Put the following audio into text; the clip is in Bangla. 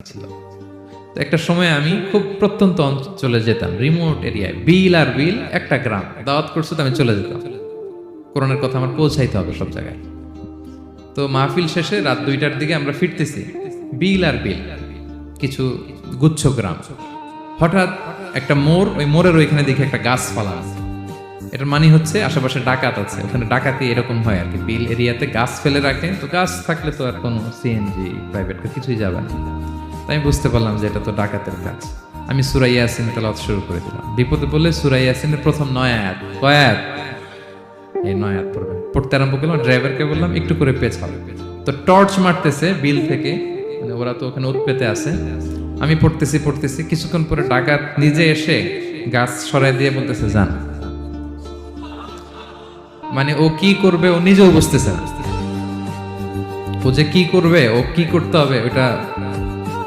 ছিল। তো একটা সময় আমি খুব প্রত্যন্ত অঞ্চলে যেতাম, রিমোট এরিয়ায়, বিল আর বিল একটা গ্রাম। দাওয়াত করছে তো আমি চলে যেতাম, কোরআনের কথা আমার পৌঁছাইতে হবে সব জায়গায়। তো মাহফিল শেষে রাত 2টার দিকে আমরা ফিরতেছি, বিল আর বিল, কিছু গুচ্ছ গ্রাম। হঠাৎ একটা মোড়, ওই মোড়ের ওইখানে দেখি একটা গাছ ফালানো। এটার মানে হচ্ছে আশেপাশে ডাকাত আছে, ওখানে ডাকাতি এরকম হয় আর কি, বিল এরিয়াতে গাছ ফেলে রাখে। তো গাছ থাকলে তো আর কোনো সিএনজি প্রাইভেট কিছুই যাবে না। তাই আমি বুঝতে পারলাম যে এটা তো ডাকাতের কাজ। আমি সূরা ইয়াসিন তেলাওয়াত শুরু করে দিলাম। বিপদে বলে সূরা ইয়াসিনের প্রথম 9 আয়াত, কয় আয়াত? এই 9 আয়াত পড়বেন। পড়তে আরম্ভ করলাম, ড্রাইভারকে বললাম একটু করে পেছাও। তো টর্চ মারতেছে বিল থেকে, মানে ওরা তো ওখানে উৎপেতে আছে। আমি পড়তেছি, কিছুক্ষণ পরে ডাকাত নিজে এসে গাছ সরাই দিয়ে বলতেছে যান। মানে ও কি করবে ও নিজেও বুঝতেছে না, ও যে কি করবে, ও কি করতে হবে ওটা